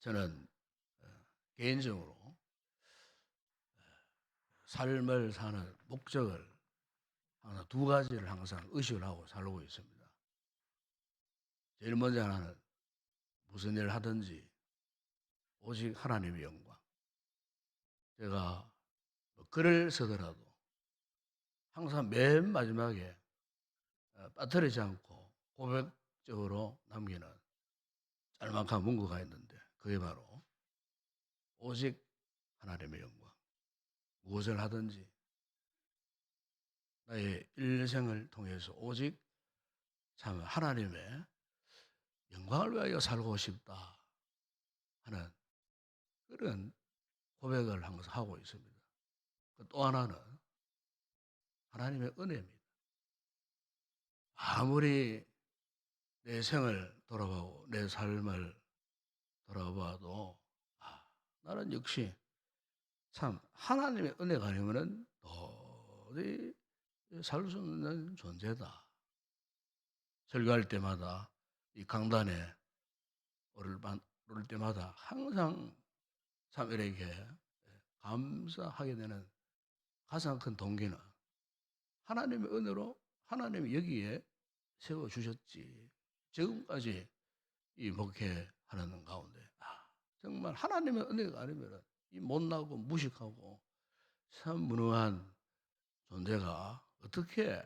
저는 개인적으로 삶을 사는 목적을 항상 두 가지를 항상 의식을 하고 살고 있습니다. 제일 먼저 하나는 무슨 일을 하든지 오직 하나님의 영광. 제가 뭐 글을 쓰더라도 항상 맨 마지막에 빠뜨리지 않고 고백적으로 남기는 짤막한 문구가 있는데 그게 바로 오직 하나님의 영광. 무엇을 하든지 나의 일생을 통해서 오직 참 하나님의 영광을 위하여 살고 싶다 하는 그런 고백을 항상 하고 있습니다. 또 하나는 하나님의 은혜입니다. 아무리 내 생을 돌아보고 내 삶을 돌아봐도 나는 역시 참 하나님의 은혜가 아니면은 도저히 살 수 없는 존재다. 설교할 때마다 이 강단에 오를 때마다 항상 참 이렇게 감사하게 되는 가장 큰 동기는 하나님의 은혜로 하나님이 여기에 세워주셨지. 지금까지 이 목회하는 가운데 정말 하나님의 은혜가 아니면 이 못나고 무식하고 참 무능한 존재가 어떻게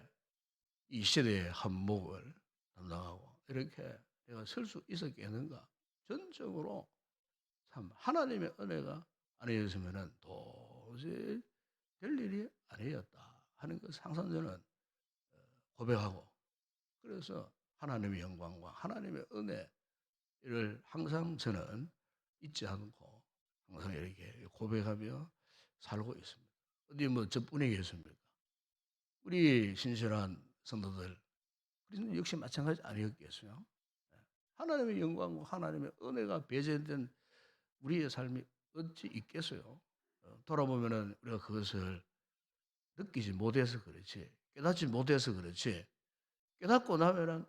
이 시대의 한몫을 담당하고 이렇게 내가 설 수 있었겠는가. 전적으로 참 하나님의 은혜가 아니었으면 도저히 될 일이 아니었다 하는 것을 항상 저는 고백하고, 그래서 하나님의 영광과 하나님의 은혜를 항상 저는 잊지 않고 항상 이렇게 고백하며 살고 있습니다. 어디 뭐 저뿐이겠습니까? 우리 신실한 성도들 우리는 역시 마찬가지 아니었겠어요? 하나님의 영광과 하나님의 은혜가 배제된 우리의 삶이 어찌 있겠어요? 돌아보면은 우리가 그것을 느끼지 못해서 그렇지, 깨닫지 못해서 그렇지, 깨닫고 나면은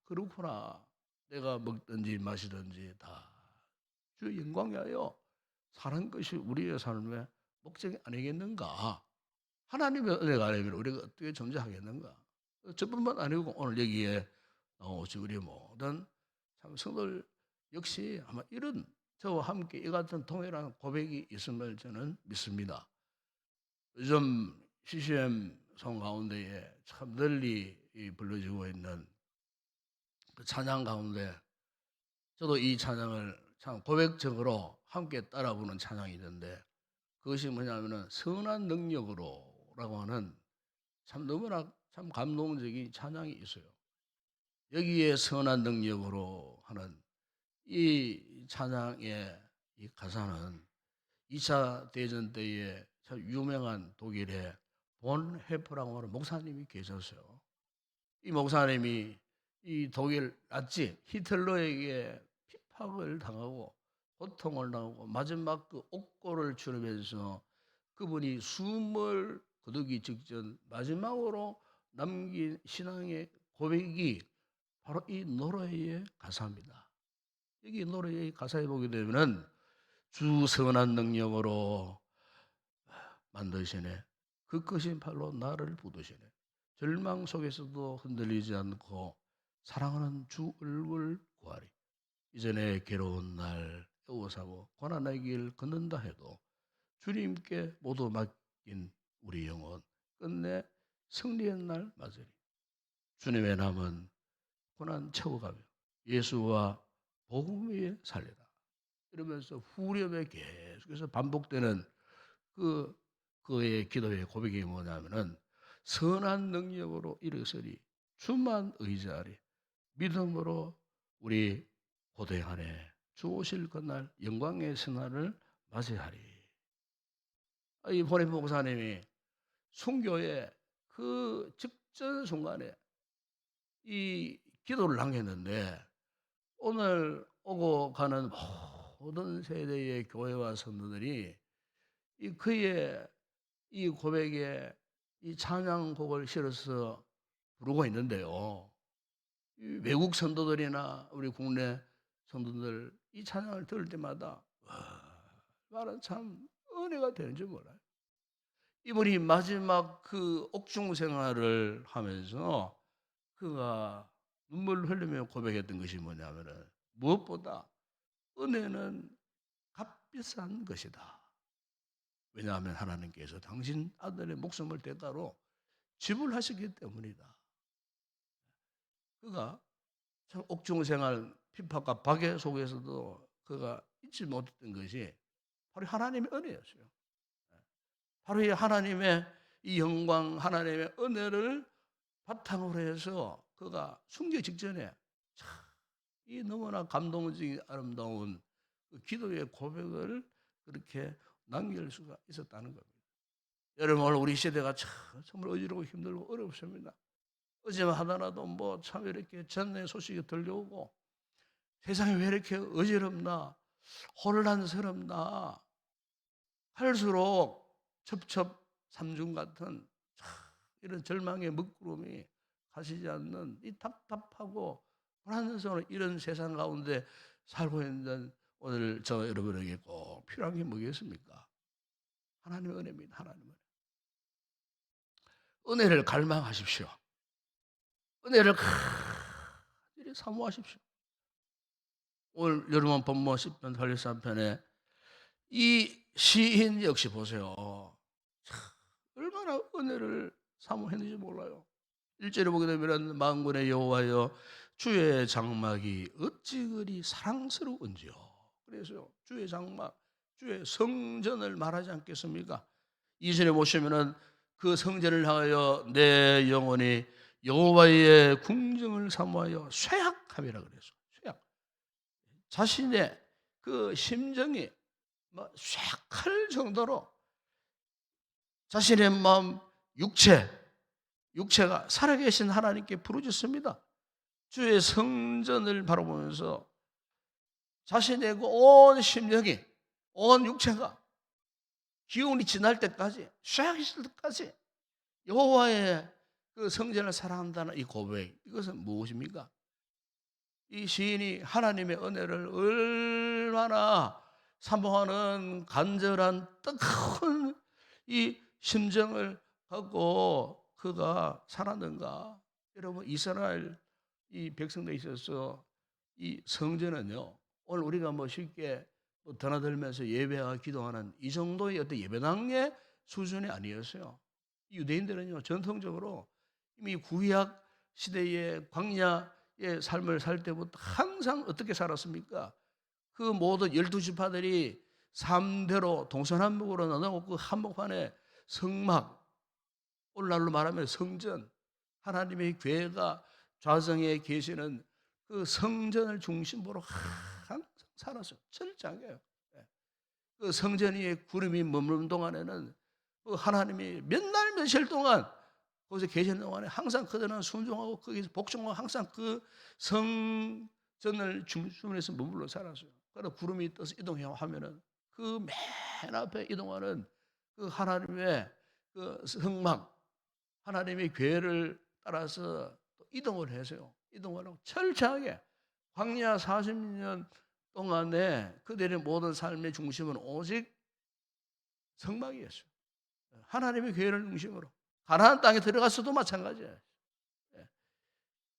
그렇구나. 내가 먹든지 마시든지 다 주의 영광이하여 사는 것이 우리의 삶의 목적이 아니겠는가? 하나님의 은혜가 아니면 우리가 어떻게 존재하겠는가? 저뿐만 아니고 오늘 여기에 나오신 우리 모든 참 성도들 역시 아마 이런 저와 함께 이 같은 동일한 고백이 있음을 저는 믿습니다. 요즘 CCM 송 가운데에 참 널리 불러지고 있는 그 찬양 가운데 저도 이 찬양을 참 고백적으로 함께 따라 부르는 찬양이 있는데, 그것이 뭐냐면은 선한 능력으로라고 하는 참 너무나 참 감동적인 찬양이 있어요. 여기에 선한 능력으로 하는 이 찬양의 이 가사는 2차 대전 때에 참 유명한 독일의 본 헤프라고 하는 목사님이 계셨어요. 이 목사님이 이 독일 나치 히틀러에게 핍박을 당하고 고통을 당하고 마지막 그 옥고를 치르면서 그분이 숨을 거두기 직전 마지막으로 남긴 신앙의 고백이 바로 이 노래의 가사입니다. 여기 노래의 가사에 보게 되면은 주 선한 능력으로 만드시네. 그 크신 팔로 나를 붙드시네. 절망 속에서도 흔들리지 않고 사랑하는 주 얼굴 구하리. 이전에 괴로운 날 애워사고 고난의 길 걷는다 해도 주님께 모두 맡긴 우리 영혼 끝내 승리의 날 맞으리. 주님의 남은 고난 채워가며 예수와 복음 위에 살리라. 이러면서 후렴에 계속해서 반복되는 그의 기도의 고백이 뭐냐면은 선한 능력으로 일어서리 주만 의지하리 믿음으로 우리 고대하네 주 오실 그날 영광의 선날을 맞이하리. 이 보냄 목사님이 순교의 그 직전 순간에 이 기도를 남겼는데, 오늘 오고 가는 모든 세대의 교회와 성도들이 이 그의 이 고백에 이 찬양곡을 실어서 부르고 있는데요. 이 외국 성도들이나 우리 국내 성도들 이 찬양을 들을 때마다 나는 참 은혜가 되는 줄 몰라요. 이분이 마지막 그 옥중 생활을 하면서 그가 눈물을 흘리며 고백했던 것이 뭐냐면은 무엇보다 은혜는 값비싼 것이다. 왜냐하면 하나님께서 당신 아들의 목숨을 대가로 지불하셨기 때문이다. 그가 참 옥중 생활 핍박과 박해 속에서도 그가 잊지 못했던 것이 바로 하나님의 은혜였어요. 바로 이 하나님의 이 영광, 하나님의 은혜를 바탕으로 해서 그가 숨기 직전에 참 이 너무나 감동적인 아름다운 그 기도의 고백을 그렇게 남길 수가 있었다는 겁니다. 여러분, 오늘 우리 시대가 정말 어지럽고 힘들고 어렵습니다. 어제만 하더라도 뭐 참 이렇게 전의 소식이 들려오고 세상이 왜 이렇게 어지럽나 혼란스럽나 할수록 첩첩삼중 같은 이런 절망의 먹구름이 가시지 않는 이 답답하고 불안스러운 이런 세상 가운데 살고 있는 오늘 저 여러분에게 꼭 필요한 게 뭐겠습니까? 하나님의 은혜입니다. 하나님의 은혜를 갈망하십시오. 은혜를 간절히 사모하십시오. 오늘 여러분 본문 10편 83편에 이 시인 역시 보세요. 얼마나 은혜를 사모했는지 몰라요. 1절에 보게 되면 만군의 여호와여 주의 장막이 어찌 그리 사랑스러운지요. 그래서 주의 장막, 주의 성전을 말하지 않겠습니까? 2절에 보시면은 그 성전을 향하여 내 영혼이 여호와의 궁정을 사모하여 쇠약함이라 그래서 쇠약. 자신의 그 심정이 쇠약할 정도로 자신의 마음, 육체가 살아계신 하나님께 부르짖습니다. 주의 성전을 바라보면서 자신의 그 온 심령이, 온 육체가 기운이 지날 때까지, 쇠약해질 때까지 여호와의 그 성전을 사랑한다는 이 고백, 이것은 무엇입니까? 이 시인이 하나님의 은혜를 얼마나 사모하는 간절한 뜨거운 이 심정을 갖고 그가 살았는가? 여러분, 이스라엘 이 백성들에 있어서 이 성전은요, 오늘 우리가 뭐 쉽게 드나들면서 예배와 기도하는 이 정도의 어떤 예배당의 수준이 아니었어요. 유대인들은요, 전통적으로 이미 구약 시대의 광야의 삶을 살 때부터 항상 어떻게 살았습니까? 그 모든 12지파들이 3대로 동서남북으로 나누고 그 한복판에 성막, 오늘날로 말하면 성전, 하나님의 교회가 좌성에 계시는 그 성전을 중심으로 항상 살았어요. 철저하게. 그 성전 위에 구름이 머무는 동안에는 그 하나님이 몇 날 며칠 동안 거기서 계시는 동안에 항상 그들은 순종하고 거기서 복종하고 항상 그 성전을 중심에서 머물러 살았어요. 그러나 구름이 떠서 이동해야 하면은 그 맨 앞에 이동하는 그 하나님의 그 성막, 하나님의 교회를 따라서 또 이동을 해서요. 이동을 하고 철저하게 광야 40년 동안에 그들의 모든 삶의 중심은 오직 성막이었어요. 하나님의 교회를 중심으로. 가나안 땅에 들어갔어도 마찬가지예요.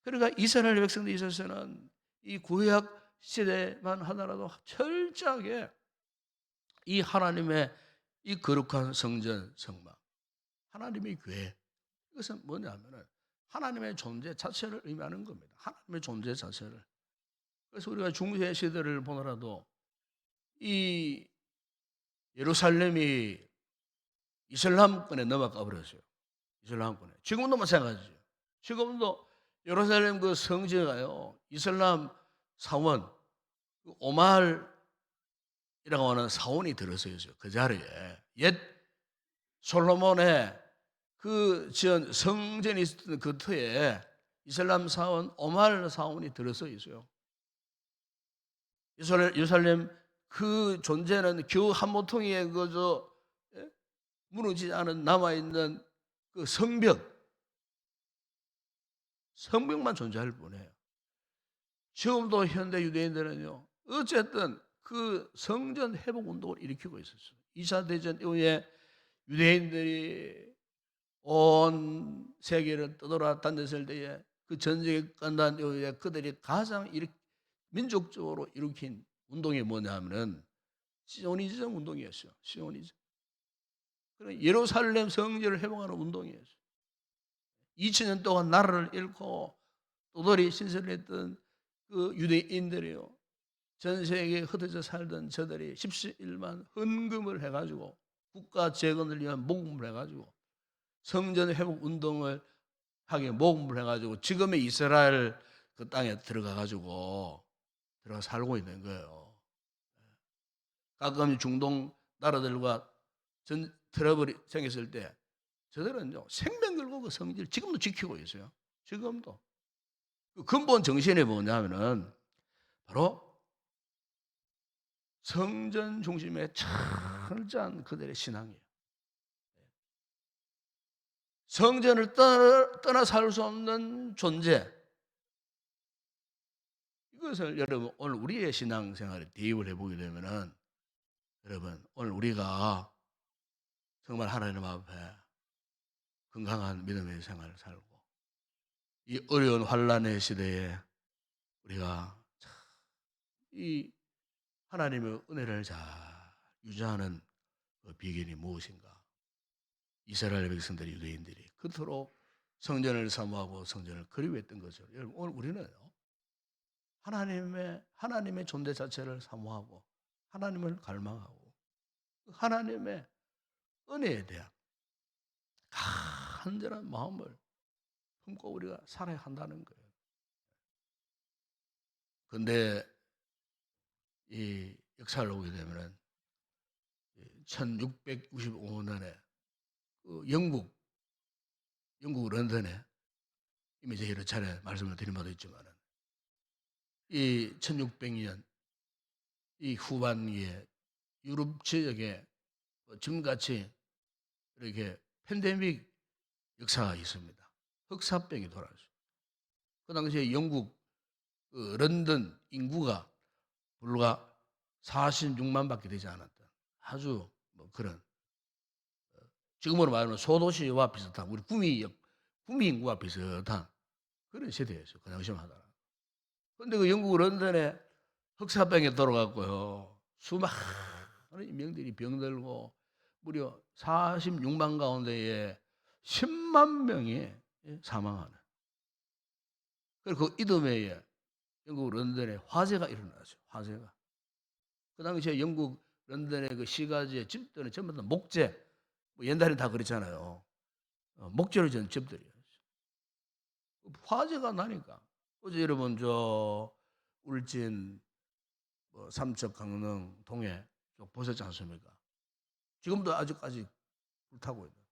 그러니까 이스라엘 백성들이 있어서는 이 구약 시대만 하더라도 철저하게 이 하나님의 이 거룩한 성전, 성막, 하나님의 교회, 이것은 뭐냐면은 하나님의 존재 자체를 의미하는 겁니다. 하나님의 존재 자체를. 그래서 우리가 중세 시대를 보더라도 이 예루살렘이 이슬람권에 넘어가 버렸어요. 이슬람권에. 지금도 마찬가지죠. 지금도 예루살렘 그 성지가요, 이슬람 사원, 오말이라고 하는 사원이 들어서 있어요. 그 자리에. 옛 솔로몬의 그 지은 성전이 있었던 그 터에 이슬람 사원 오말 사원이 들어서 있어요. 예루살렘 그 존재는 겨우 한 모퉁이에 그저 무너지지 않은 남아있는 그 성벽만 존재할 뿐이에요. 지금도 현대 유대인들은요, 어쨌든 그 성전 회복 운동을 일으키고 있었어요. 2차 대전 이후에 유대인들이 온 세계를 떠돌아다녔을 때에 그 전쟁이 끝난 이후에 그들이 가장 민족적으로 일으킨 운동이 뭐냐면은 시오니즘 운동이었어요. 시오니즘. 예루살렘 성전을 회복하는 운동이었어요. 2000년 동안 나라를 잃고 도돌이 신설했던 그 유대인들이요, 전 세계에 흩어져 살던 저들이 11만 헌금을 해가지고 국가 재건을 위한 모금을 해가지고 성전 회복 운동을 하게 모금을 해가지고 지금의 이스라엘 그 땅에 들어가 살고 있는 거예요. 가끔 중동 나라들과 트러블이 생겼을 때 저들은요, 생명 걸고 그 성전을 지금도 지키고 있어요. 지금도. 그 근본 정신이 뭐냐면은 바로 성전 중심의 철저한 그들의 신앙이에요. 성전을 떠나 살 수 없는 존재. 이것을 여러분 오늘 우리의 신앙생활에 대입을 해보게 되면은, 여러분 오늘 우리가 정말 하나님 앞에 건강한 믿음의 생활을 살고 이 어려운 환난의 시대에 우리가 이 하나님의 은혜를 잘 유지하는 그 비결이 무엇인가? 이스라엘 백성들이, 유대인들이 그토록 성전을 사모하고 성전을 그리워했던 거죠. 여러분 오늘 우리는요, 하나님의 존재 자체를 사모하고 하나님을 갈망하고 하나님의 은혜에 대한 간절한 마음을 품고 우리가 살아야 한다는 거예요. 그런데 이 역사를 보게 되면은 1695년에 그 영국 런던에, 이미 제가 여러 차례 말씀을 드린 바도 있지만은 이 1600년 이 후반기에 유럽 지역에 지금같이 이렇게 팬데믹 역사가 있습니다. 흑사병이 돌아왔어요. 그 당시에 영국 그 런던 인구가 불과 46만 밖에 되지 않았던 아주 뭐 그런, 지금으로 말하면 소도시와 비슷한, 우리 구미 인구와 비슷한 그런 세대였어요. 그 당시만 하더라고요. 그런데 그 영국 런던에 흑사병에 돌아갔고요, 수많은 인명들이 병들고 무려 46만 가운데에 10만 명이 사망하는, 그리고 그 이듬해에 영국 런던에 화재가 일어났어요. 화재가. 그 당시에 영국 런던의 그 시가지의 집들은 전부 다 목재, 뭐 옛날에 다 그랬잖아요. 목재로 지은 집들이에요. 화재가 나니까 어제 여러분 저 울진 뭐 삼척 강릉 동해 쪽 보셨지 않습니까? 지금도 아직까지 불타고 있는.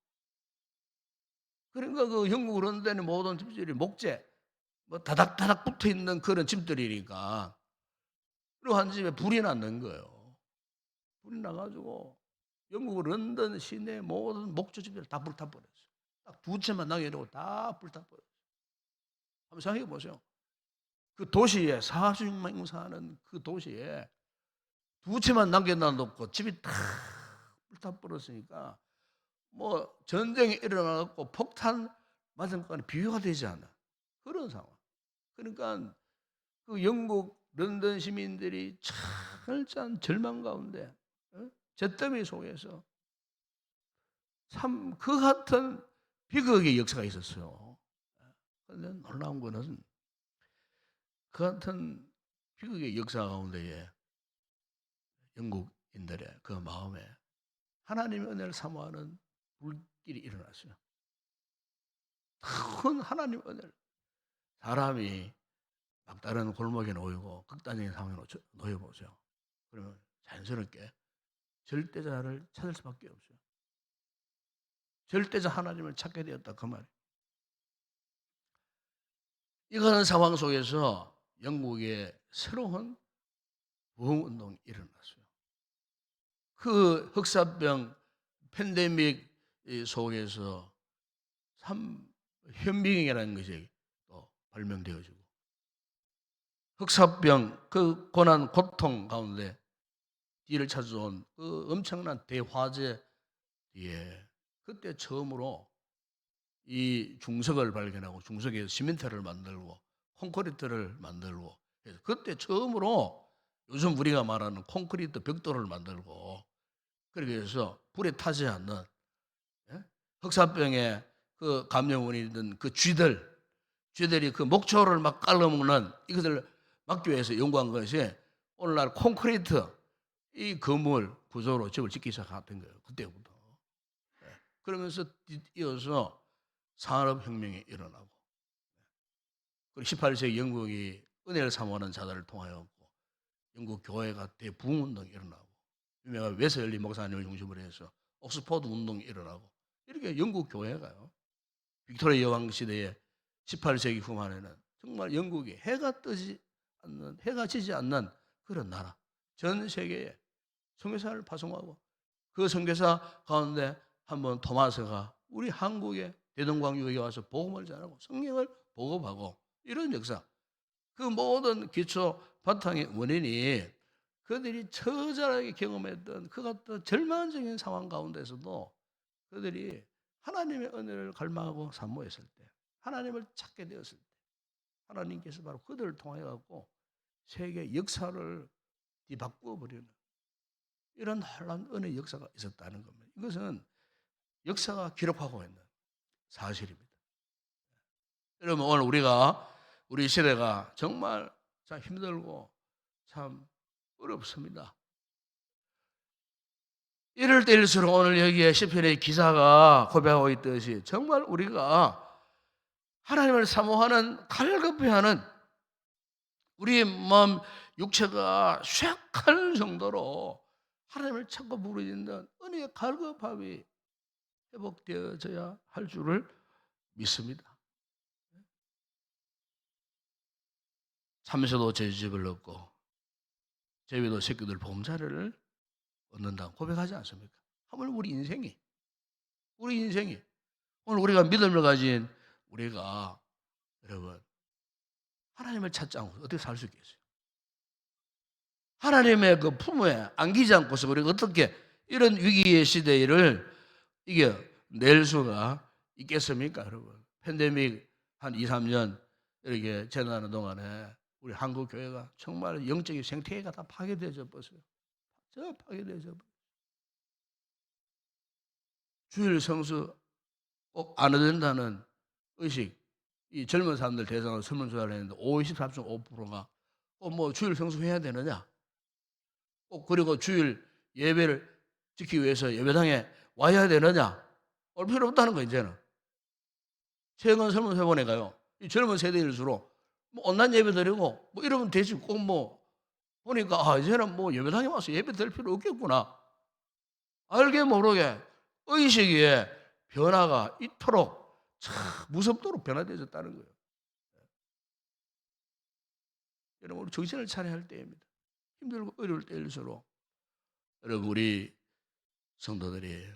그러니까 그 영국 런던의 모든 집들이 목재 뭐 다닥다닥 붙어 있는 그런 집들이니까, 그리고 한 집에 불이 났는 거예요. 불이 나가지고 영국 런던 시내 모든 목조집들 다 불타버렸어요. 딱 두 채만 남겨놓고 다 불타버렸어요. 한번 생각해 보세요. 그 도시에 46만 명 사는 그 도시에 두 채만 남겨놓고 집이 다 불타버렸으니까 뭐 전쟁이 일어나고 폭탄 맞은 거는 비교가 되지 않아. 그런 상황. 그러니까 그 영국 런던 시민들이 철저한 절망 가운데, 잿더미 속에서 참 그 같은 비극의 역사가 있었어요. 그런데 놀라운 거는 그 같은 비극의 역사 가운데에 영국인들의 그 마음에 하나님의 은혜를 사모하는 불길이 일어났어요. 큰 하나님의 은혜를. 사람이 막다른 골목에 놓이고 극단적인 상황에 놓여보세요. 그러면 자연스럽게 절대자를 찾을 수밖에 없어요. 절대자 하나님을 찾게 되었다 그 말이에요. 이런 상황 속에서 영국에 새로운 부흥운동이 일어났어요. 그 흑사병 팬데믹 속에서 참 현미경이라는 것이 또 발명되어지고, 흑사병 그 고난 고통 가운데 뒤를 찾아온 그 엄청난 대화재 뒤에 그때 처음으로 이 중석을 발견하고 중석에서 시멘트를 만들고 콘크리트를 만들고 그래서 그때 처음으로 요즘 우리가 말하는 콘크리트 벽돌을 만들고 그렇게 해서 불에 타지 않는, 예? 흑사병에 그 감염원이던 그 쥐들이 그 목초를 막 깔아먹는 이것을 막기 위해서 연구한 것이 오늘날 콘크리트 이 건물 구조로 집을 짓기 시작했던 거예요. 그때부터. 그러면서 이어서 산업혁명이 일어나고, 그리고 18세기 영국이 은혜를 사모하는 자들을 통하여 영국 교회가 대부흥운동이 일어나고, 유명한 웨슬리 목사님을 중심으로 해서 옥스포드 운동이 일어나고, 이렇게 영국 교회가요, 빅토리아 여왕 시대에 18세기 후반에는 정말 영국이 해가 지지 않는 그런 나라, 전 세계에 선교사를 파송하고, 그 선교사 가운데 한번 토마스가 우리 한국의 대동강유에 와서 복음을 전하고 성경을 보급하고, 이런 역사, 그 모든 기초 바탕의 원인이 그들이 처절하게 경험했던 그 같은 절망적인 상황 가운데서도 그들이 하나님의 은혜를 갈망하고 사모했을 때, 하나님을 찾게 되었을 때, 하나님께서 바로 그들을 통해 갖고 세계 역사를 뒤바꾸어 버리는 이런 놀라운 은혜 역사가 있었다는 겁니다. 이것은 역사가 기록하고 있는 사실입니다. 여러분, 오늘 우리 시대가 정말 참 힘들고 참 어렵습니다. 이럴 때일수록 오늘 여기에 시편의 기사가 고백하고 있듯이 정말 우리가 하나님을 사모하는, 갈급해하는 우리의 마음 육체가 쇠약할 정도로 하나님을 찾고 부르짖는 은혜의 갈급함이 회복되어져야 할 줄을 믿습니다. 참새도 제 집을 얻고 제비도 새끼들 보험자를 얻는다고 고백하지 않습니까? 하물 우리 인생이 오늘 우리가 믿음을 가진 우리가, 여러분, 하나님을 찾지 않고 어떻게 살 수 있겠어요? 하나님의 그 품에 안기지 않고서 우리가 어떻게 이런 위기의 시대를 이겨낼 수가 있겠습니까, 여러분? 팬데믹 한 2, 3년 이렇게 지나는 동안에 우리 한국 교회가 정말 영적인 생태계가 다 파괴되어져 버렸어요. 파괴되어져 버렸어요. 주일 성수 꼭 안 해야 된다는 의식, 이 젊은 사람들 대상으로 설문조사를 했는데 53.5%가 뭐 주일 성수해야 되느냐, 꼭 그리고 주일 예배를 지키기 위해서 예배당에 와야 되느냐, 올 필요 없다는 거. 이제는 최근 설문조사 보니까요, 이 젊은 세대일수록 뭐 온라인 예배 드리고 뭐 이러면 되지, 꼭 뭐 보니까 이제는 뭐 예배당에 와서 예배 드릴 필요 없겠구나, 알게 모르게 의식의 변화가 이토록 참 무섭도록 변화되어졌다는 거예요. 여러분, 우리 정신을 차려야 할 때입니다. 힘들고 어려울 때일수록 여러분, 우리 성도들이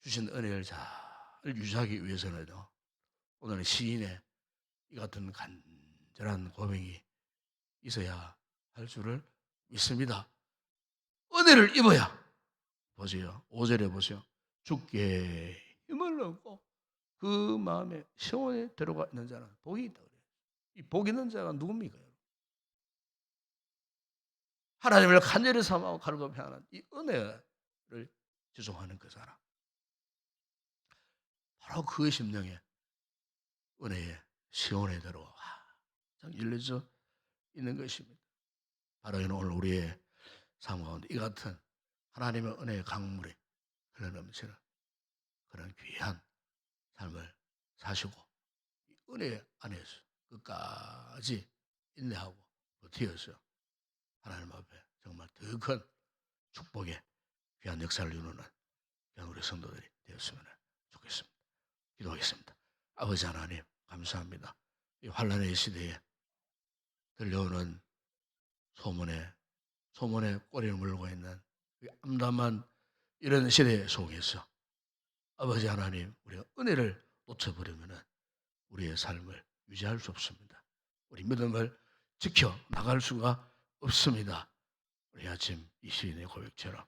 주신 은혜를 잘 유지하기 위해서는요, 오늘 시인의 이 같은 간절한 고백이 있어야 할 줄을 믿습니다. 은혜를 입어야, 보세요, 5절에 보세요, 주께 힘을 얻고 그 마음에 시온에 들어가 있는 자는 복이 있다 그래요. 이 복 있는 자가 누굽니까? 하나님을 간절히 사모하고 갈급해하는 이 은혜를 지속하는 그 사람, 바로 그 심령에 은혜의 시온에 들어와 참 일러져 있는 것입니다. 바로 오늘 우리의 삶 가운데 이 같은 하나님의 은혜의 강물이 흘러넘치는 그런 귀한 삶을 사시고 이 은혜 안에서 끝까지 인내하고 버티어서 하나님 앞에 정말 더 큰 축복의 귀한 역사를 이루는 귀한 우리 성도들이 되었으면 좋겠습니다. 기도하겠습니다. 아버지 하나님, 감사합니다. 이 환난의 시대에 들려오는 소문에 꼬리를 물고 있는 이 암담한 이런 시대 속에서 아버지 하나님, 우리가 은혜를 놓쳐버리면 우리의 삶을 유지할 수 없습니다. 우리 믿음을 지켜 나갈 수가 없습니다. 우리 아침 이 시인의 고백처럼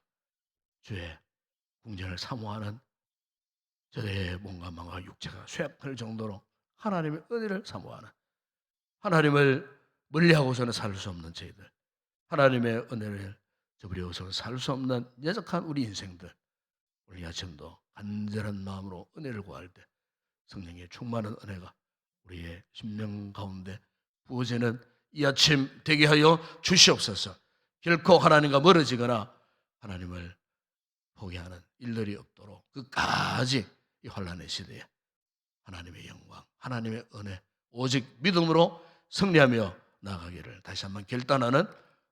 주의 궁전을 사모하는 저의 몸과 마음과 육체가 쇠약할 정도로 하나님의 은혜를 사모하는, 하나님을 멀리하고서는 살 수 없는 저희들, 하나님의 은혜를 저버리고서는 살 수 없는 여적한 우리 인생들, 우리 아침도 간절한 마음으로 은혜를 구할 때 성령의 충만한 은혜가 우리의 심령 가운데 부어지는 이 아침 되게 하여 주시옵소서. 결코 하나님과 멀어지거나 하나님을 포기하는 일들이 없도록 끝까지 이 환난의 시대에 하나님의 영광, 하나님의 은혜, 오직 믿음으로 승리하며 나아가기를 다시 한번 결단하는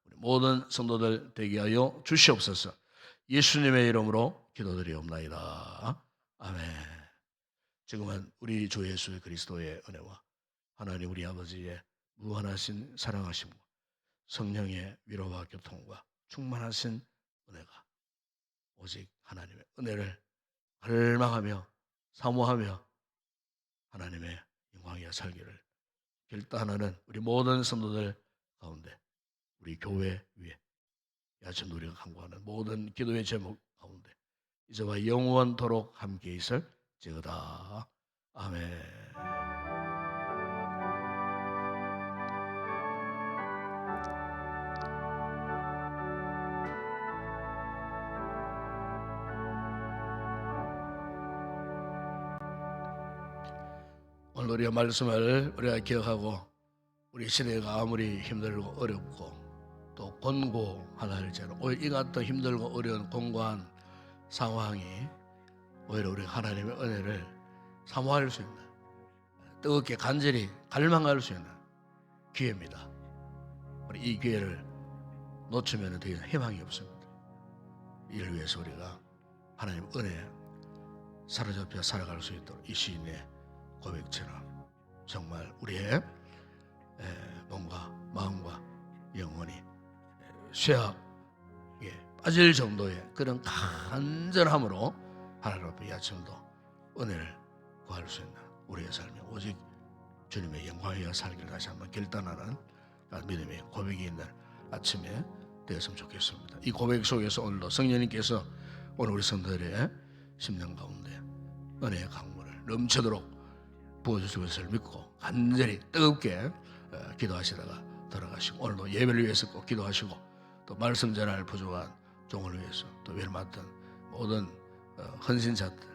우리 모든 성도들 되게 하여 주시옵소서. 예수님의 이름으로 기도드리옵나이다. 아멘. 지금은 우리 주 예수 그리스도의 은혜와 하나님 우리 아버지의 무한하신 사랑하심과 성령의 위로와 교통과 충만하신 은혜가 오직 하나님의 은혜를 갈망하며 사모하며 하나님의 영광의 살기를 결단하는 우리 모든 성도들 가운데, 우리 교회 위에 야전 우리가 간구하는 모든 기도의 제목 가운데 이제와 영원토록 함께 있을지어다. 아멘. 오늘 우리의 말씀을 우리가 기억하고, 우리 시대가 아무리 힘들고 어렵고 또 권고하나 할지라도 오히려 이 같은 힘들고 어려운 권고한 상황이 오히려 우리 하나님의 은혜를 사모할 수 있는, 뜨겁게 간절히 갈망할 수 있는 기회입니다. 우리 이 기회를 놓치면 더 이상 희망이 없습니다. 이를 위해서 우리가 하나님 은혜에 사로잡혀 살아갈 수 있도록 이 시인의 고백처럼 정말 우리의 몸과 마음과 영혼이 쇠약에 빠질 정도의 그런 간절함으로 하나님 앞에 이 아침도 은혜를 구할 수 있는 우리의 삶이 오직 주님의 영광이여 살기를 다시 한번 결단하는 믿음의 고백이 있는 아침에 되었으면 좋겠습니다. 이 고백 속에서 오늘도 성령님께서 오늘 우리 성도들의 심령 가운데 은혜의 강물을 넘치도록 부어주실 것을 믿고 간절히 뜨겁게 기도하시다가 돌아가시고, 오늘도 예배를 위해서 꼭 기도하시고, 또 말씀 전할 부족한 종을 위해서, 또 위를 맡은 모든 헌신자들,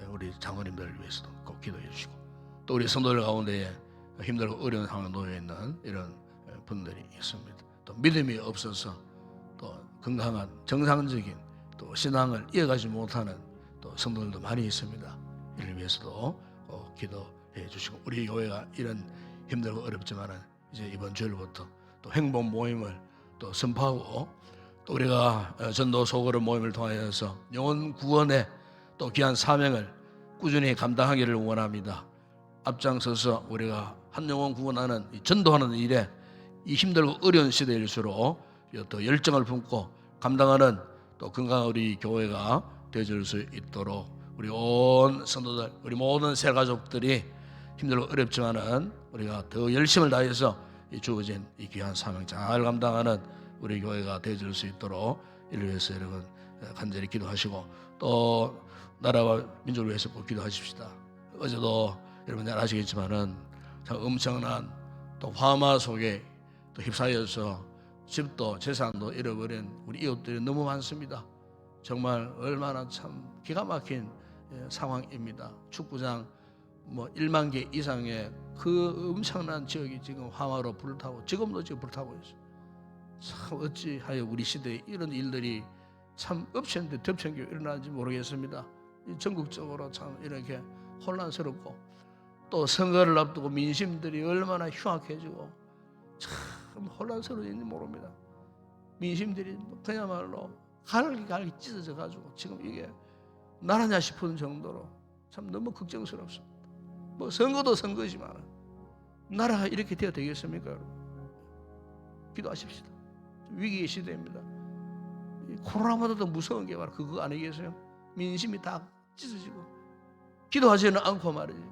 우리 장로님들을 위해서도 꼭 기도해 주시고, 또 우리 성도들 가운데에 힘들고 어려운 상황에 놓여 있는 이런 분들이 있습니다. 또 믿음이 없어서 또 건강한 정상적인 또 신앙을 이어가지 못하는 또 성도들도 많이 있습니다. 이를 위해서도 꼭 기도해 주시고, 우리 교회가 이런 힘들고 어렵지만은 이제 이번 주일부터 또 행복 모임을 또 선포하고, 또 우리가 전도 소그룹 모임을 통하여서 영혼 구원의 또 귀한 사명을 꾸준히 감당하기를 원합니다. 앞장서서 우리가 한 영혼 구원하는 전도하는 일에 이 힘들고 어려운 시대일수록 또 열정을 품고 감당하는 또 건강한 우리 교회가 되어줄 수 있도록 우리 온 성도들, 우리 모든 새 가족들이 힘들고 어렵지만은 우리가 더 열심을 다해서 이 주어진 이 귀한 사명 잘 감당하는 우리 교회가 되어줄 수 있도록 이를 위해서 여러분 간절히 기도하시고, 또 나라와 민족을 위해서 꼭 기도하십시다. 어제도 여러분 잘 아시겠지만은 참 엄청난 또 화마 속에 또 휩싸여서 집도 재산도 잃어버린 우리 이웃들이 너무 많습니다. 정말 얼마나 참 기가 막힌 상황입니다. 축구장 1만 개 이상의 그 엄청난 지역이 지금 화마로 불타고, 지금도 지금 불타고 있어요. 참 어찌하여 우리 시대에 이런 일들이 참 엎쳤는데 덮친 게 일어나는지 모르겠습니다. 전국적으로 참 이렇게 혼란스럽고, 또 선거를 앞두고 민심들이 얼마나 흉악해지고 참 혼란스러운지 모릅니다. 민심들이 그야말로 갈기 찢어져 가지고 지금 이게 나라냐 싶은 정도로 참 너무 걱정스럽습니다. 선거도 선거지만 나라가 이렇게 되어야 되겠습니까, 여러분? 기도하십시다. 위기의 시대입니다. 코로나보다도 무서운 게 바로 그거 아니겠어요? 민심이 다 찢어지고 기도하지는 않고 말이지.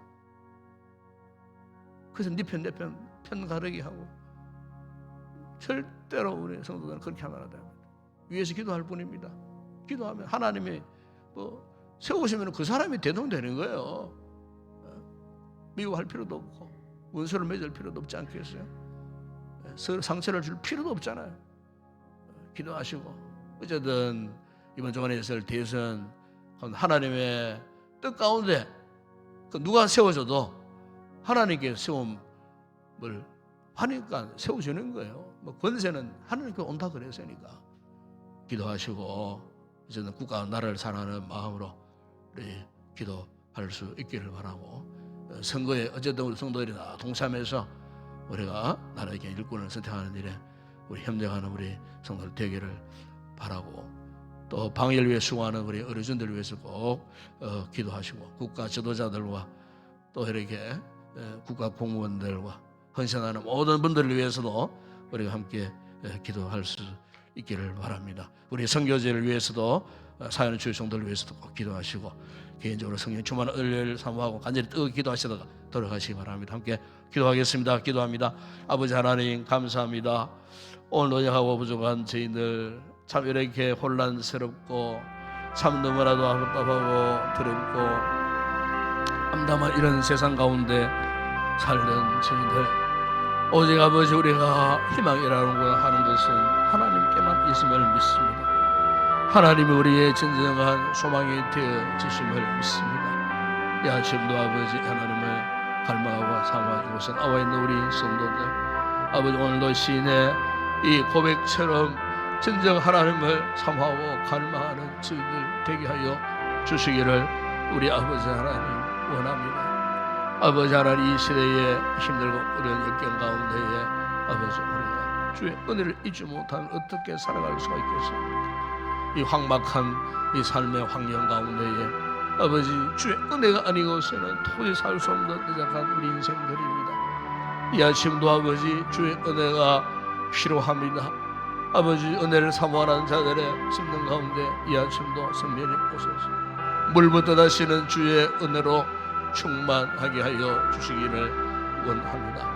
그래서 네 편 내 편 가르기 하고 절대로 우리 성도들은 그렇게 하면 안 됩니다. 위에서 기도할 뿐입니다. 기도하면 하나님이 세우시면 그 사람이 대동되는 거예요. 미워할 필요도 없고 원수를 맺을 필요도 없지 않겠어요? 상처를 줄 필요도 없잖아요. 기도하시고 어쨌든 이번 주간에 있을 대선 하나님의 뜻 가운데 누가 세워줘도 하나님께 세움을 하니까 세워주는 거예요. 권세는 하나님께 온다 그랬으니까 기도하시고 어쨌든 국가 나라를 사랑하는 마음으로 우리 기도할 수 있기를 바라고, 선거에 어쨌든 우리 성도들이 다 동참해서 우리가 나라의 일꾼을 선택하는 일에 우리 협력하는 우리 성도들 되기를 바라고, 또 방위를 위해 수고하는 우리 어르신들을 위해서 꼭 기도하시고, 국가 지도자들과 또 이렇게 국가 공무원들과 헌신하는 모든 분들을 위해서도 우리가 함께 기도할 수 있기를 바랍니다. 우리 선교제를 위해서도 사연의 주의 성도를 위해서도 꼭 기도하시고, 개인적으로 성령 충만한 은혜를 사모하고 간절히 뜨겁게 기도하시다가 돌아가시기 바랍니다. 함께 기도하겠습니다. 기도합니다. 아버지 하나님 감사합니다. 오늘 노력하고 부족한 저희들 참 이렇게 혼란스럽고 참 너무나도 답답하고 두렵고 암담한 이런 세상 가운데 살던 저희들, 오직 아버지 우리가 희망이라는 하는 것은 하나님께만 있음을 믿습니다. 하나님이 우리의 진정한 소망이 되어 주심을 믿습니다. 이 아침도 아버지 하나님을 갈망하고 사모하는 이곳에 나와 있는 우리 성도들, 아버지 오늘도 시인의 이 고백처럼 진정 하나님을 사모하고 갈망하는 저희들 되게 하여 주시기를 우리 아버지 하나님 원합니다. 아버지 하나님, 이 시대에 힘들고 어려운 역경 가운데에 아버지 우리가 주의 은혜를 잊지 못하면 어떻게 살아갈 수가 있겠습니까? 이 황박한 이 삶의 환경 가운데에 아버지 주의 은혜가 아니고서는 도저히 살 수 없는 내작한 우리 인생들입니다. 이 아침도 아버지 주의 은혜가 필요합니다. 아버지 은혜를 사모하는 자들의 심령 가운데 이 아침도 성령이 오셔서 물부터 다시는 주의 은혜로 충만하게 하여 주시기를 원합니다.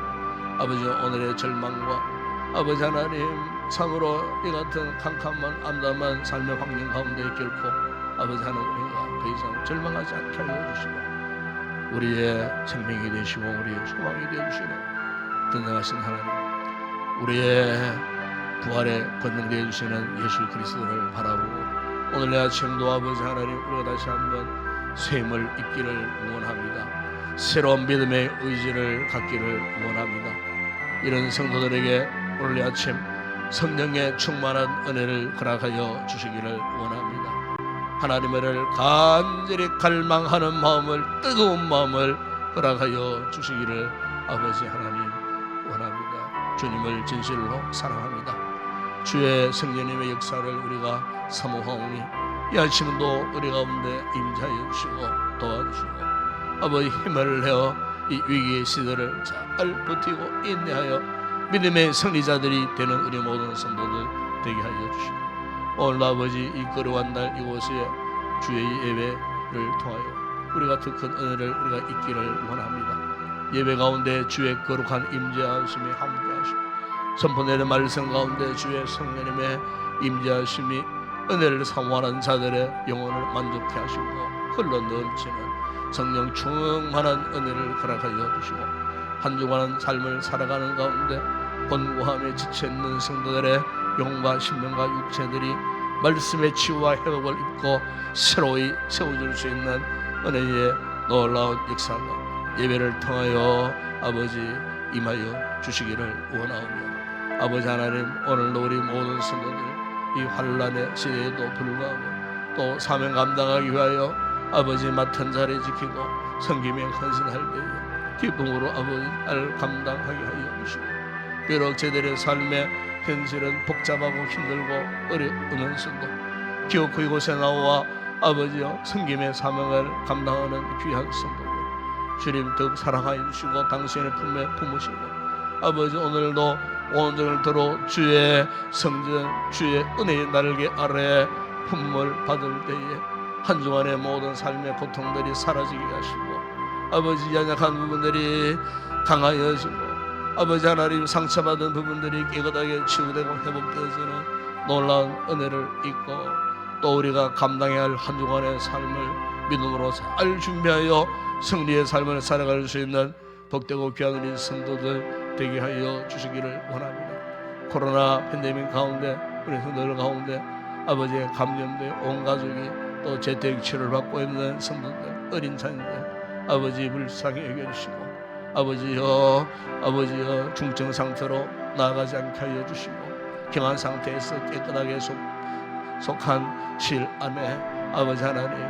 아버지 오늘의 절망과 아버지 하나님 참으로 이 같은 캄캄한 암담한 삶의 환경 가운데 결코 아버지 하나님 우리가 더 이상 절망하지 않게 하여 주시고, 우리의 생명이 되시고 우리의 소망이 되시는 전능하신 하나님, 우리의 부활에 권능되어 주시는 예수 그리스도를 바라보고 오늘 내 아침도 아버지 하나님 우리가 다시 한번 셈을 입기를 원합니다. 새로운 믿음의 의지를 갖기를 원합니다. 이런 성도들에게 오늘 아침 성령의 충만한 은혜를 허락하여 주시기를 원합니다. 하나님을 간절히 갈망하는 마음을, 뜨거운 마음을 허락하여 주시기를 아버지 하나님 원합니다. 주님을 진실로 사랑합니다. 주의 성령님의 역사를 우리가 사모하오니 이 아침도 우리 가운데 임재하여 주시고 도와주시고, 아버지 힘을 내어 이 위기의 시대를 잘 버티고 인내하여 믿음의 승리자들이 되는 우리 모든 성도들 되게 하여 주시고, 오늘 아버지 이 거룩한 날 이곳에 주의 예배를 통하여 우리가 더 큰 은혜를 우리가 있기를 원합니다. 예배 가운데 주의 거룩한 임재하심이 함께하시고, 선포되는 말씀 가운데 주의 성령님의 임재하심이 은혜를 사모하는 자들의 영혼을 만족케 하시고 흘러넘치는 성령 충만한 은혜를 허락하여 주시고, 한 주간의 삶을 살아가는 가운데 권고함에 지쳐있는 성도들의 영과 심령과 육체들이 말씀의 치유와 회복을 입고 새로이 세워줄 수 있는 은혜의 놀라운 역사가 예배를 통하여 아버지 임하여 주시기를 원하오며, 아버지 하나님 오늘도 우리 모든 성도들 이 환란의 시대에도 불구하고 또 사명 감당하기 위하여 아버지 맡은 자리 지키고 섬김에 헌신할 때에 기쁨으로 아버지 날 감당하게 하여 주시고, 비록 저들의 삶의 현실은 복잡하고 힘들고 어려우면서도 기어코 이곳에 나와 아버지여 섬김의 사명을 감당하는 귀한 성도들 주님 더욱 사랑하여 주시고 당신의 품에 품으시고, 아버지 오늘도 온전을 들어 주의 성전 주의 은혜의 날개 아래 품을 받을 때에 한 주간의 모든 삶의 고통들이 사라지게 하시고, 아버지 연약한 부분들이 강하여지고 아버지 하나님, 상처받은 부분들이 깨끗하게 치유되고 회복되어지는 놀라운 은혜를 잊고 또 우리가 감당해야 할 한 주간의 삶을 믿음으로 잘 준비하여 승리의 삶을 살아갈 수 있는 복되고 귀한 우리 성도들 되게 하여 주시기를 원합니다. 코로나 팬데믹 가운데 우리 성도들 가운데 아버지의 감염돼 온 가족이 또 재택 치료를 받고 있는 성도들, 어린 자녀들 아버지 불쌍히 여겨주시고 아버지여 중증 상태로 나아가지 않게 하여 주시고 경한 상태에서 깨끗하게 속한 실 안에 아버지 하나님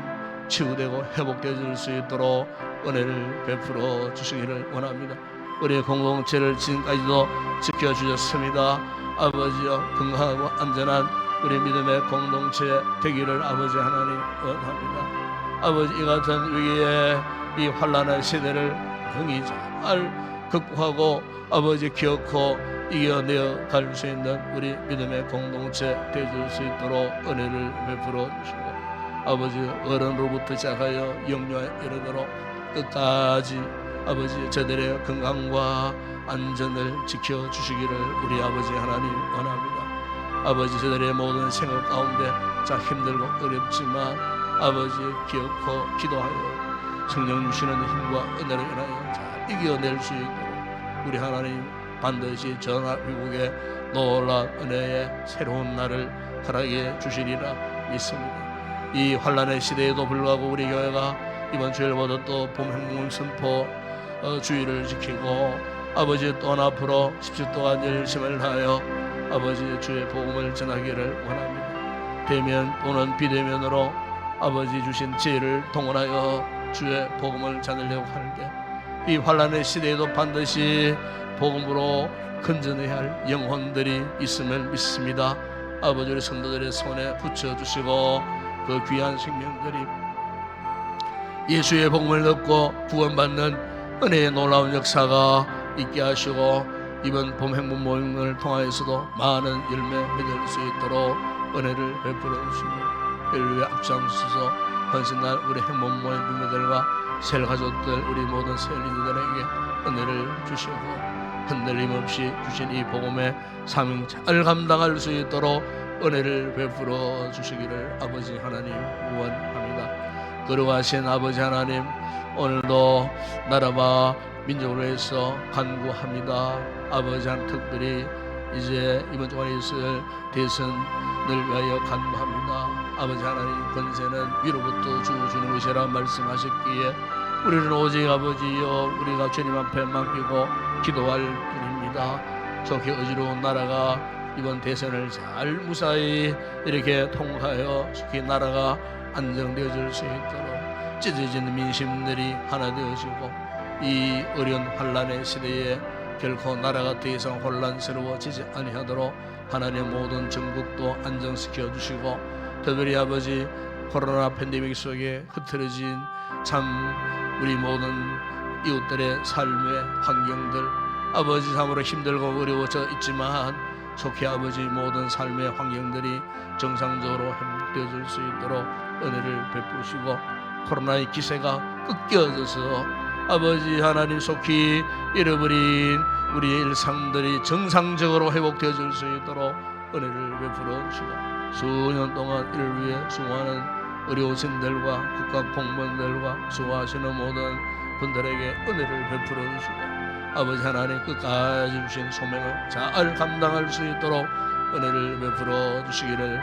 치유되고 회복되어질 수 있도록 은혜를 베풀어 주시기를 원합니다. 우리의 공동체를 지금까지도 지켜주셨습니다. 아버지여, 건강하고 안전한 우리 믿음의 공동체 되기를 아버지 하나님 원합니다. 아버지, 이 같은 위기에 이 환난의 시대를 흥이 잘 극복하고 아버지 기어코 이겨내어 갈 수 있는 우리 믿음의 공동체 되어줄 수 있도록 은혜를 베풀어 주시고 아버지, 어른으로부터 시작하여 영유에 이르도록 끝까지 아버지 저들의 건강과 안전을 지켜주시기를 우리 아버지 하나님 원합니다. 아버지, 저들의 모든 생각 가운데 자 힘들고 어렵지만 아버지 기어코 기도하여 성령 주시는 힘과 은혜로 인하여 잘 이겨낼 수 있도록 우리 하나님 반드시 전화위국의 놀라운 은혜의 새로운 날을 허락해 주시리라 믿습니다. 이 환난의 시대에도 불구하고 우리 교회가 이번 주일보다 또 봄행군 선포 주의를 지키고 아버지 또 앞으로 10주 동안 열심을 하여 아버지 주의 복음을 전하기를 원합니다. 대면 또는 비대면으로 아버지 주신 지혜를 동원하여 주의 복음을 전하려고 하는데 이 환난의 시대에도 반드시 복음으로 건져내야 할 영혼들이 있음을 믿습니다. 아버지, 우리 성도들의 손에 붙여주시고 그 귀한 생명들이 예수의 복음을 듣고 구원받는 은혜의 놀라운 역사가 있게 하시고 이번 봄 행복 모임을 통하여서도 많은 열매 맺을 수 있도록 은혜를 베풀어 주시고 인류에 앞장서서 헌신날 우리 행복 모임 부모들과 셀 가족들, 우리 모든 셀 리더들에게 은혜를 주시고 흔들림 없이 주신 이 복음의 사명 잘 감당할 수 있도록 은혜를 베풀어 주시기를 아버지 하나님 원합니다. 거룩하신 아버지 하나님, 오늘도 나라와 민족을 위해서 간구합니다. 아버지 하나님, 특별히 이제 이번 주간에 있을 대선을 위하여 간구합니다. 아버지 하나님, 권세는 위로부터 주시는 것이라 말씀하셨기에 우리는 오직 아버지여 우리가 주님 앞에 맡기고 기도할 뿐입니다. 좋게 의지로운 나라가 이번 대선을 잘 무사히 이렇게 통과하여 속히 나라가 안정되어질 수 있도록 찢어진 민심들이 하나 되어지고 이 어려운 환난의 시대에 결코 나라가 더 이상 혼란스러워지지 아니하도록 하나님의 모든 전국도 안정시켜 주시고 특별히 아버지 코로나 팬데믹 속에 흐트러진 참 우리 모든 이웃들의 삶의 환경들 아버지 참으로 힘들고 어려워져 있지만 속히 아버지 모든 삶의 환경들이 정상적으로 회복되어질 수 있도록 은혜를 베푸시고 코로나의 기세가 꺾여져서 아버지 하나님 속히 잃어버린 우리의 일상들이 정상적으로 회복되어질 수 있도록 은혜를 베풀어 주시고 수년 동안 이를 위해 수고하는 의료진들과 국가 공무원들과 수고하시는 모든 분들에게 은혜를 베풀어 주시고 아버지 하나님 끝까지 주신 소명을 잘 감당할 수 있도록 은혜를 베풀어 주시기를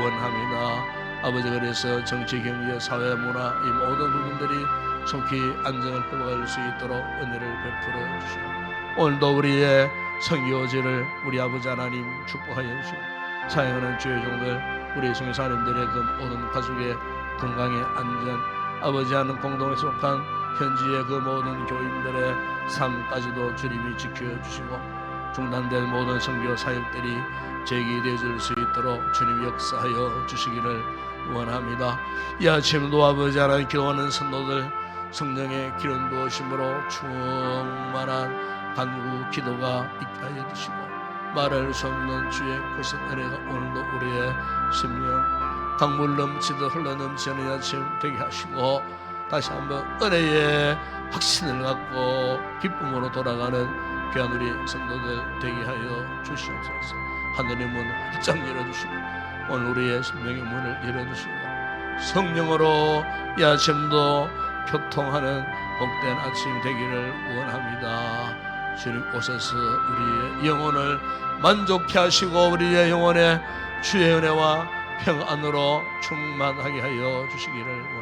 원합니다. 아버지, 그래서 정치, 경제, 사회, 문화 이 모든 부분들이 속히 안정을 회복할 수 있도록 은혜를 베풀어 주시고 오늘도 우리의 선교지를 우리 아버지 하나님 축복하여 주시고 사랑하는 주의 종들 우리 성사님들의 그 모든 가족의 건강의 안전 아버지 하는 공동에 속한 현지의 그 모든 교인들의 삶까지도 주님이 지켜주시고 중단된 모든 선교 사역들이 재개되어질 수 있도록 주님 역사하여 주시기를 원합니다. 이 아침도 아버지 하나님 기도하는 성도들 성령의 기름 부으심으로 충만한 간구 기도가 있게 하여 주시고 말할 수 없는 주의 크신 은혜가 오늘도 우리의 심령 강물 넘치듯 흘러넘치는 아침 되게 하시고 다시 한번 은혜의 확신을 갖고 기쁨으로 돌아가는 귀한 우리 성도들 되게 하여 주시옵소서. 하늘의 문 활짝 열어주시고 오늘 우리의 생명의 문을 열어주시고 성령으로 이 아침도 교통하는 복된 아침 되기를 원합니다. 주님 오셔서 우리의 영혼을 만족케 하시고 우리의 영혼에 주의 은혜와 평안으로 충만하게 하여 주시기를